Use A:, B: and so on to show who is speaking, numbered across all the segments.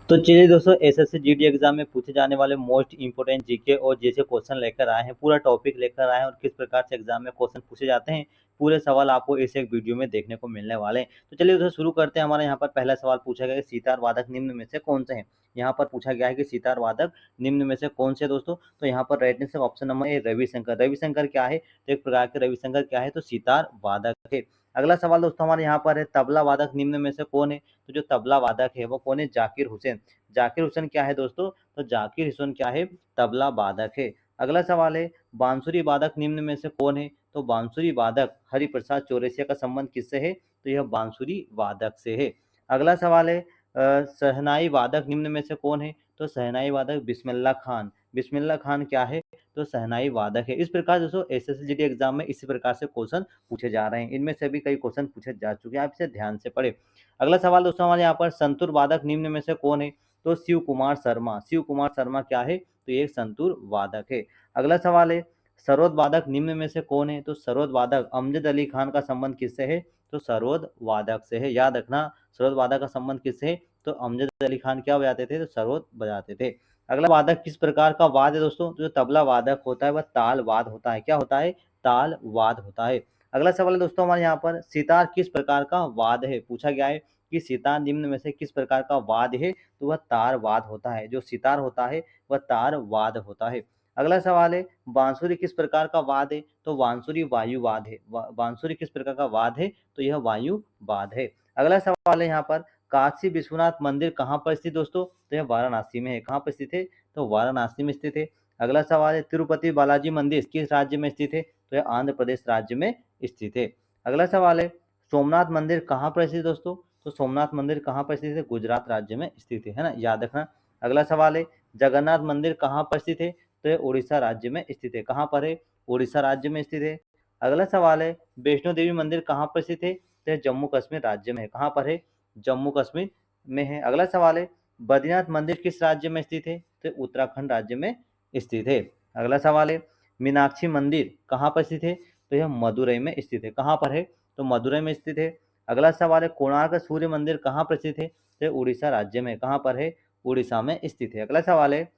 A: तो चलिए दोस्तों, एसएससी जीडी एग्जाम में पूछे जाने वाले मोस्ट इंपोर्टेंट जीके और जैसे क्वेश्चन लेकर आए हैं, पूरा टॉपिक लेकर आए हैं और किस प्रकार से एग्जाम में क्वेश्चन पूछे जाते हैं, पूरे सवाल आपको इस एक वीडियो में देखने को मिलने वाले हैं। तो चलिए दोस्तों शुरू करते हैं। हमारे यहाँ पर पहला सवाल पूछा गया कि सितार वादक निम्न में से कौन से हैं। यहाँ पर पूछा गया है कि सितार वादक निम्न में से कौन से दोस्तों। तो यहाँ पर right answer option number A Ravishankar. Ravishankar क्या है, तो एक प्रकार के रविशंकर क्या है, तो सितार वादक है। अगला सवाल दोस्तों हमारे यहाँ पर है तबला वादक निम्न में से कौन है। तो जो तबला वादक है वो कौन है, जाकिर हुसैन। जाकिर हुसैन क्या है दोस्तों, तो जाकिर हुसैन क्या है, तबला वादक है। अगला सवाल है बांसुरी वादक निम्न में से कौन है। तो बांसुरी वादक हरिप्रसाद चौरसिया का संबंध किससे है, तो यह बांसुरी वादक से है। अगला सवाल है शहनाई वादक निम्न में से कौन है। तो शहनाई वादक बिस्मिल्लाह खान। बिस्मिल्लाह खान क्या है, तो शहनाई वादक है। इस प्रकार दोस्तों एसएससी एग्जाम में इसी प्रकार से क्वेश्चन पूछे जा रहे हैं। इनमें से भी कई क्वेश्चन पूछे जा चुके हैं, आप इसे ध्यान से पढ़े। अगला सवाल दोस्तों हमारे यहाँ पर संतूर वादक निम्न में से कौन है। तो शिव कुमार शर्मा। शिव कुमार शर्मा क्या है, तो ये एक संतूर वादक है। अगला सवाल है सरोद वादक निम्न में से कौन है। तो सरोद वादक अमजद अली खान का संबंध किससे है, तो सरोद वादक से है। याद रखना, सरोद वादक का संबंध किससे है, तो अमजद अली खान क्या बजाते थे, तो सरोद बजाते थे। अगला वादक किस प्रकार का वाद्य दोस्तों, तो जो तबला वादक होता है वह ताल वाद होता है। क्या होता है, ताल वाद होता है। अगला सवाल है दोस्तों हमारे यहाँ पर सितार किस प्रकार का वाद्य है। पूछा गया है कि सितार निम्न में से किस प्रकार का वाद्य है, तो वह तार वाद होता है। जो सितार होता है वह तार वाद होता है। अगला सवाल है बांसुरी किस प्रकार का वाद है। तो बांसुरी वायुवाद है। बांसुरी किस प्रकार का वाद है, तो यह वायुवाद है। अगला सवाल है यहाँ पर काशी विश्वनाथ मंदिर कहाँ पर स्थित दोस्तों, तो यह वाराणसी में है। कहाँ पर स्थित है, तो वाराणसी में स्थित है। अगला सवाल है तिरुपति बालाजी मंदिर किस राज्य में स्थित है, तो यह आंध्र प्रदेश राज्य में स्थित है। अगला सवाल है सोमनाथ मंदिर कहाँ पर स्थित है दोस्तों। तो सोमनाथ मंदिर कहाँ पर स्थित है, गुजरात राज्य में स्थित है ना, याद रखना। अगला सवाल है जगन्नाथ मंदिर कहाँ पर स्थित है, तो यह उड़ीसा राज्य में स्थित है। कहाँ पर है, उड़ीसा राज्य में स्थित है। अगला सवाल है वैष्णो देवी मंदिर कहाँ पर स्थित है, तो यह जम्मू कश्मीर राज्य में है। कहाँ पर है, जम्मू कश्मीर में है। अगला सवाल है बद्रीनाथ मंदिर किस राज्य में स्थित है, तो उत्तराखंड राज्य में स्थित है। अगला सवाल है मीनाक्षी मंदिर कहाँ पर स्थित है, तो यह मदुरई में स्थित है। कहाँ पर है, तो मदुरई में स्थित है। अगला सवाल है कोणार्क सूर्य मंदिर कहाँ पर स्थित है, तो उड़ीसा राज्य में। कहाँ पर है, उड़ीसा में स्थित है। अगला सवाल है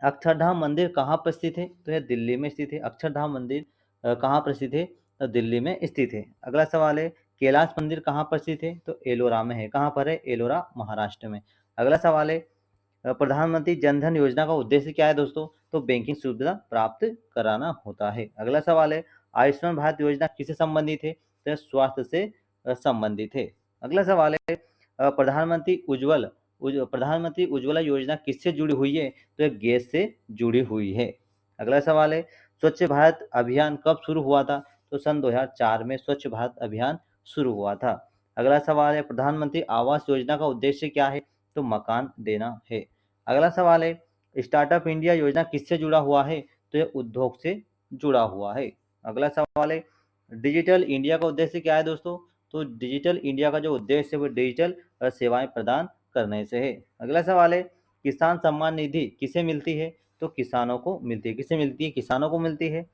A: अक्षरधाम मंदिर कहाँ पर स्थित है, तो यह दिल्ली में स्थित है। अक्षरधाम मंदिर कहाँ पर स्थित है, तो दिल्ली में स्थित है। अगला सवाल है कैलाश मंदिर कहाँ पर स्थित है, तो एलोरा में है। कहाँ पर है, एलोरा महाराष्ट्र में। अगला सवाल है प्रधानमंत्री जन धन योजना का उद्देश्य क्या है दोस्तों, तो बैंकिंग सुविधा प्राप्त कराना होता है। अगला सवाल है आयुष्मान भारत योजना किससे संबंधित है, तो यह स्वास्थ्य से संबंधित है। अगला सवाल है प्रधानमंत्री उज्ज्वला योजना किससे जुड़ी हुई है, तो यह गैस से जुड़ी हुई है। अगला सवाल है स्वच्छ भारत अभियान कब शुरू हुआ था, तो सन 2004 में स्वच्छ भारत अभियान शुरू हुआ था। अगला सवाल है प्रधानमंत्री आवास योजना का उद्देश्य क्या है, तो मकान देना है। अगला सवाल है स्टार्टअप इंडिया योजना किससे जुड़ा हुआ है, तो यह उद्योग से जुड़ा हुआ है। अगला सवाल है डिजिटल इंडिया का उद्देश्य क्या है दोस्तों, तो डिजिटल इंडिया का जो उद्देश्य है वो डिजिटल सेवाएं प्रदान करने से है। अगला सवाल है किसान सम्मान निधि किसे मिलती है, तो किसानों को मिलती है। किसे मिलती है, किसानों को मिलती है।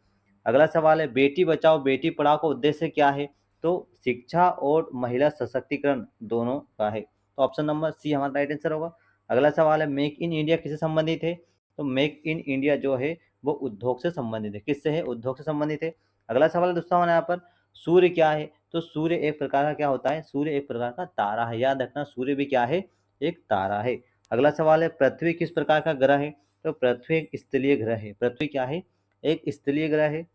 A: अगला सवाल है बेटी बचाओ बेटी पढ़ाओ का उद्देश्य क्या है, तो शिक्षा और महिला सशक्तिकरण दोनों का है। तो ऑप्शन नंबर सी हमारा राइट आंसर होगा। अगला सवाल है मेक इन इंडिया किससे संबंधित है, तो मेक इन इंडिया जो है वो उद्योग से संबंधित है। किससे है, उद्योग से संबंधित है। अगला सवाल है दोस्तों हमारे यहाँ पर सूर्य क्या है, तो सूर्य एक प्रकार का क्या होता है, सूर्य एक प्रकार का तारा है। याद रखना सूर्य भी क्या है, एक तारा है। अगला सवाल है पृथ्वी किस प्रकार का ग्रह है, तो पृथ्वी एक स्थलीय ग्रह है। पृथ्वी क्या है, एक स्थलीय ग्रह है।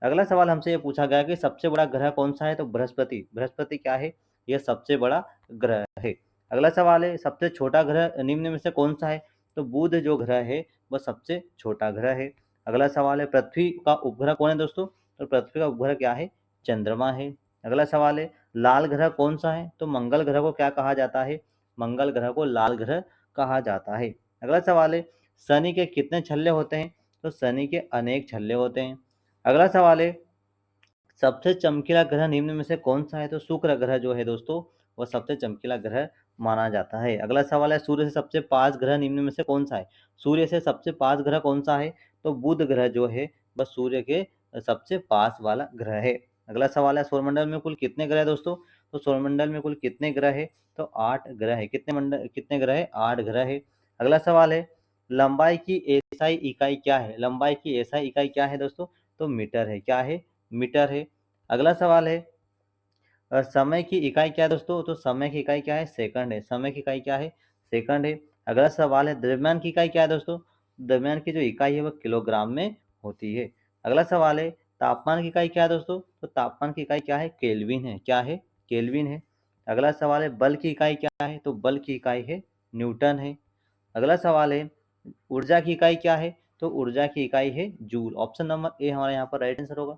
A: अगला सवाल हमसे ये पूछा गया कि सबसे बड़ा ग्रह कौन सा है, तो बृहस्पति। बृहस्पति क्या है, यह सबसे बड़ा ग्रह है। अगला सवाल है सबसे छोटा ग्रह निम्न में से कौन सा है, तो बुध जो ग्रह है वह सबसे छोटा ग्रह है। अगला सवाल है पृथ्वी का उपग्रह कौन है दोस्तों, तो पृथ्वी का उपग्रह क्या है, चंद्रमा है। अगला सवाल है लाल ग्रह कौन सा है, तो मंगल ग्रह को क्या कहा जाता है, मंगल ग्रह को लाल ग्रह कहा जाता है। अगला सवाल है शनि के कितने छल्ले होते हैं, तो शनि के अनेक छल्ले होते हैं। अगला सवाल है सबसे चमकीला ग्रह निम्न में से कौन सा है, तो शुक्र ग्रह जो है दोस्तों वह सबसे चमकीला ग्रह माना जाता है। अगला सवाल है सूर्य से सबसे पास ग्रह निम्न में से कौन सा है, सूर्य से सबसे पास ग्रह कौन सा है, तो बुध ग्रह जो है वह सूर्य के सबसे पास वाला ग्रह है। अगला सवाल है सौरमंडल में कुल कितने ग्रह दोस्तों, तो सौरमंडल में कुल कितने ग्रह है? तो 8 ग्रह है। कितने ग्रह है? 8 ग्रह है। अगला सवाल है, लंबाई की एसआई इकाई क्या है? लंबाई की एसआई इकाई क्या है दोस्तों? तो मीटर है। क्या है? मीटर है। अगला सवाल है, समय की इकाई क्या है दोस्तों? तो समय की इकाई क्या है? सेकंड है। समय की इकाई क्या है? सेकंड है। अगला सवाल है, द्रव्यमान की इकाई क्या है दोस्तों? द्रव्यमान की जो इकाई है वो किलोग्राम में होती है। अगला सवाल है, तापमान की इकाई क्या है दोस्तों? तो तापमान की इकाई क्या है? केल्विन है। क्या है? केल्विन है। अगला सवाल है, बल की इकाई क्या है? तो बल की इकाई है न्यूटन है। अगला सवाल है, ऊर्जा की इकाई क्या है? तो ऊर्जा की इकाई है जूल। ऑप्शन नंबर ए हमारे यहाँ पर राइट आंसर होगा।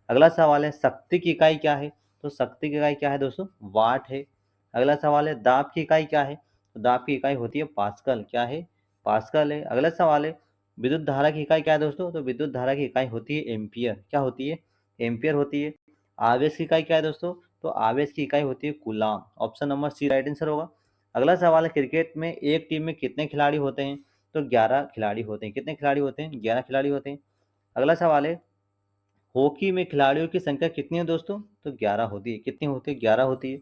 A: अगला सवाल है, शक्ति की इकाई क्या है? तो शक्ति की इकाई क्या है दोस्तों? वाट है। अगला सवाल है, दाब की इकाई क्या है? तो दाब की इकाई होती है पास्कल। क्या है? पास्कल है। अगला सवाल है, विद्युत धारा की इकाई क्या है दोस्तों? तो विद्युत धारा की इकाई होती है एम्पियर। क्या होती है? एम्पियर होती है। आवेश की इकाई क्या है दोस्तों? तो आवेश की इकाई होती है coulomb. Option number C right answer होगा। अगला सवाल है, क्रिकेट में एक टीम में कितने खिलाड़ी होते हैं? तो 11 खिलाड़ी होते हैं। कितने खिलाड़ी होते हैं? 11 खिलाड़ी होते हैं। अगला सवाल है, हॉकी में खिलाड़ियों की संख्या कितनी है दोस्तों? तो 11 होती है। कितनी होती है? 11 होती है।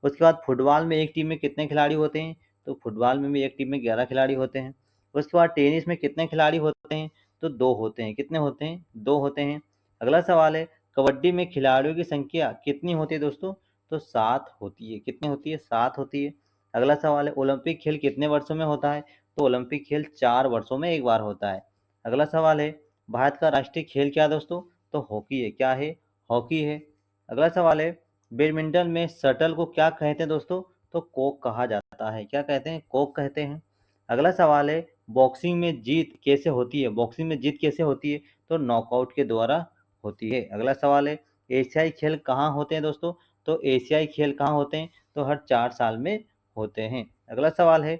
A: उसके बाद फुटबॉल में एक टीम में कितने खिलाड़ी होते हैं? तो फुटबॉल में भी एक टीम में 11 खिलाड़ी होते हैं। उसके बाद टेनिस में कितने खिलाड़ी होते हैं? तो 2 होते हैं। कितने होते हैं? 2 होते हैं। अगला सवाल है, कबड्डी में खिलाड़ियों की संख्या कितनी होती है दोस्तों? तो 7 होती है। कितनी होती है? 7 होती है। अगला सवाल है, ओलंपिक खेल कितने वर्षों में होता है? तो ओलंपिक खेल 4 वर्षों में एक बार होता है। अगला सवाल है, भारत का राष्ट्रीय खेल क्या है दोस्तों? तो हॉकी है। क्या है? हॉकी है। अगला सवाल है, बैडमिंटन में शटल को क्या कहते हैं दोस्तों? तो कोक कहा जाता है। क्या कहते हैं? कोक कहते हैं। अगला सवाल है, बॉक्सिंग में जीत कैसे होती है? बॉक्सिंग में जीत कैसे होती है? तो नॉकआउट के द्वारा होती है। अगला सवाल है, एशियाई खेल कहाँ होते हैं दोस्तों? तो एशियाई खेल कहाँ होते हैं? तो हर 4 साल में होते हैं। अगला सवाल है,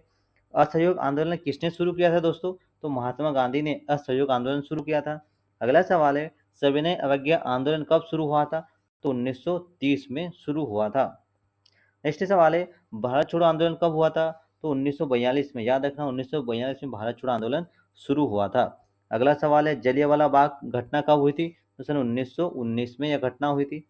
A: असहयोग आंदोलन किसने शुरू किया था दोस्तों? तो महात्मा गांधी ने असहयोग आंदोलन शुरू किया था। अगला सवाल है, सविनय अवज्ञा आंदोलन कब शुरू हुआ था? तो 1930 में शुरू हुआ था। नेक्स्ट सवाल है, भारत छोड़ो आंदोलन कब हुआ था? तो 1942 में। याद रखना, 1942 में भारत छोड़ो आंदोलन शुरू हुआ था। अगला सवाल है, जलियांवाला बाग घटना कब हुई थी? तो सन 1919 में यह घटना हुई थी।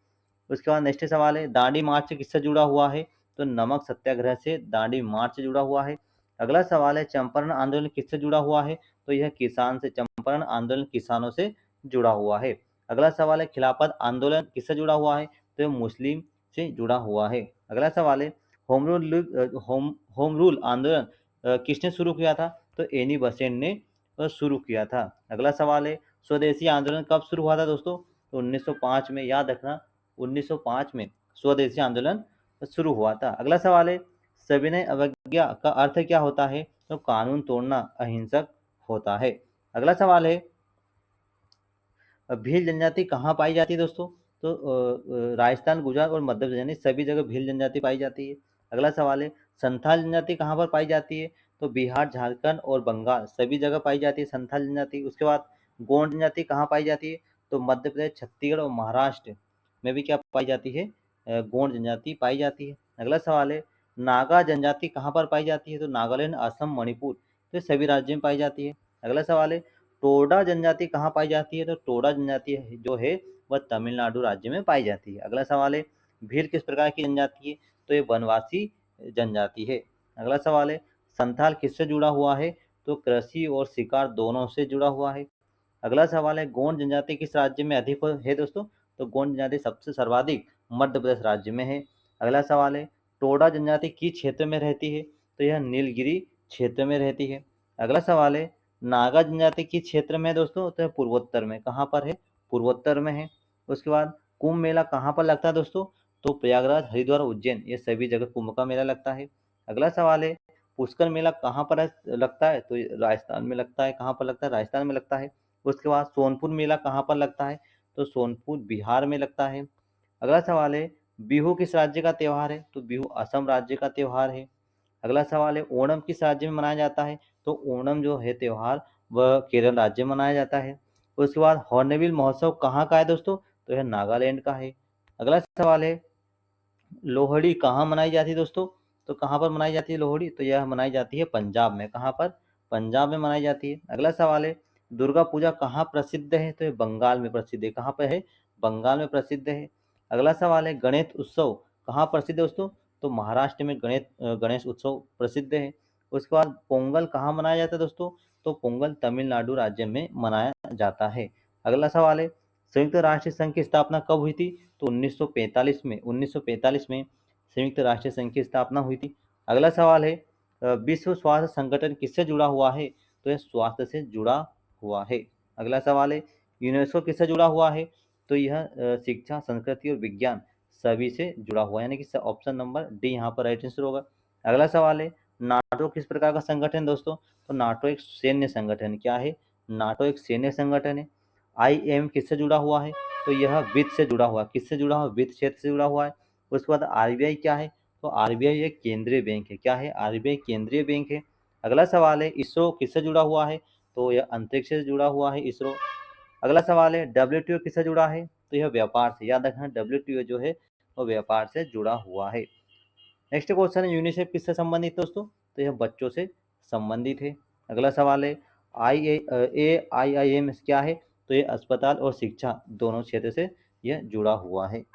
A: उसके बाद नेक्स्ट सवाल है, दांडी मार्च किससे जुड़ा हुआ है? तो नमक सत्याग्रह से दांडी मार्च से जुड़ा हुआ है। अगला सवाल है, चंपारण आंदोलन किससे जुड़ा हुआ है? तो यह किसान से, चंपारण आंदोलन किसानों से जुड़ा हुआ है। अगला सवाल है, खिलाफत आंदोलन किससे जुड़ा हुआ है? तो यह मुस्लिम से जुड़ा हुआ है। अगला सवाल है, होम रूल आंदोलन किसने शुरू किया था? तो एनी बेसेंट ने शुरू किया था। अगला सवाल है, स्वदेशी आंदोलन कब शुरू हुआ था दोस्तों? तो 1905 में। याद रखना, 1905 में स्वदेशी आंदोलन शुरू हुआ था। अगला सवाल है, सविनय अवज्ञा का अर्थ क्या होता है? तो कानून तोड़ना अहिंसक होता है। अगला सवाल है, भील जनजाति कहाँ पाई जाती है दोस्तों? तो राजस्थान, गुजरात और मध्य प्रदेश यानी सभी जगह भील जनजाति पाई जाती है। अगला सवाल है, संथाल जनजाति कहाँ पर पाई जाती है? तो बिहार, झारखंड और बंगाल सभी जगह पाई जाती है संथाल जनजाति। उसके बाद गोंड जनजाति कहाँ पाई जाती है? तो मध्य प्रदेश, छत्तीसगढ़ और महाराष्ट्र में भी क्या पाई जाती है? गोंड जनजाति पाई जाती है। अगला सवाल है, नागा जनजाति कहाँ पर पाई जाती है? तो नागालैंड, असम, मणिपुर तो सभी राज्यों में पाई जाती है। अगला सवाल है, टोडा जनजाति कहाँ पाई जाती है? तो टोडा जनजाति जो है वह तमिलनाडु राज्य में पाई जाती है। अगला सवाल है, भील किस प्रकार की जनजाति है? तो ये वनवासी जनजाति है। अगला सवाल है, संथाल किससे जुड़ा हुआ है? तो कृषि और शिकार दोनों से जुड़ा हुआ है। अगला सवाल है, गोंड जनजाति किस राज्य में अधिक है दोस्तों? तो गोंड जनजाति सबसे सर्वाधिक मध्य प्रदेश राज्य में है। अगला सवाल है, टोडा जनजाति किस क्षेत्र में रहती है? तो यह नीलगिरी क्षेत्र में रहती है। अगला सवाल है, नागा जनजाति किस क्षेत्र में है दोस्तों? तो पूर्वोत्तर में। कहाँ पर है? पूर्वोत्तर में है। उसके बाद कुंभ मेला कहाँ पर लगता है दोस्तों? तो प्रयागराज, हरिद्वार, उज्जैन ये सभी जगह कुंभ का मेला लगता है। अगला सवाल है, पुष्कर मेला कहाँ पर लगता है? तो राजस्थान में लगता है। कहाँ पर लगता है? राजस्थान में लगता है। उसके बाद सोनपुर मेला कहाँ पर लगता है? तो सोनपुर बिहार में लगता है। अगला सवाल है, बिहू किस राज्य का त्यौहार है? तो बिहू असम राज्य का त्यौहार है। अगला सवाल है, ओणम किस राज्य में मनाया जाता है? तो ओणम जो है त्यौहार वह केरल राज्य में मनाया जाता है। उसके बाद हॉर्नबिल महोत्सव कहाँ का है दोस्तों? तो यह नागालैंड का है। अगला सवाल है, लोहड़ी कहाँ मनाई जाती है दोस्तों? तो कहाँ पर मनाई जाती है लोहड़ी? तो यह मनाई जाती है पंजाब में। कहाँ पर? पंजाब में मनाई जाती है। अगला सवाल है, दुर्गा पूजा कहाँ प्रसिद्ध है? तो ये बंगाल में प्रसिद्ध है। कहाँ पर है? बंगाल में प्रसिद्ध है। अगला सवाल है, गणेश उत्सव कहाँ प्रसिद्ध है दोस्तों? तो महाराष्ट्र में गणेश उत्सव प्रसिद्ध है। उसके बाद पोंगल कहाँ मनाया जाता है दोस्तों? तो पोंगल तमिलनाडु राज्य में मनाया जाता है। अगला सवाल है, संयुक्त राष्ट्र संघ की स्थापना कब हुई थी? तो 1945 में 1945 में संयुक्त राष्ट्र संघ की स्थापना हुई थी। अगला सवाल है, विश्व स्वास्थ्य संगठन किससे जुड़ा हुआ है? तो यह स्वास्थ्य से जुड़ा हुआ है। अगला सवाल है, यूनेस्को किससे जुड़ा हुआ है? तो यह शिक्षा, संस्कृति और विज्ञान सभी से जुड़ा हुआ है, यानी कि ऑप्शन नंबर डी यहाँ पर राइट आंसर होगा। अगला सवाल है, नाटो किस प्रकार का संगठन है दोस्तों? तो नाटो एक सैन्य संगठन है। क्या है? नाटो एक सैन्य संगठन है। आईएम किससे जुड़ा हुआ है? तो यह वित्त से जुड़ा हुआ है। किससे जुड़ा हुआ? वित्त क्षेत्र से जुड़ा हुआ है। उसके बाद आरबीआई क्या है? तो आरबीआई एक केंद्रीय बैंक है। क्या है? आरबीआई केंद्रीय बैंक है। अगला सवाल है, इसरो किससे जुड़ा हुआ है? तो यह अंतरिक्ष से जुड़ा हुआ है, इसरो। अगला सवाल है, डब्ल्यूटीओ किससे जुड़ा है? तो यह व्यापार से। याद रखना, डब्ल्यूटीओ जो है वो व्यापार से जुड़ा हुआ है। नेक्स्ट क्वेश्चन है, यूनिसेफ किससे संबंधित है दोस्तों? तो यह बच्चों से संबंधित है। अगला सवाल है, AIIM क्या है? तो ये अस्पताल और शिक्षा दोनों क्षेत्र से यह जुड़ा हुआ है।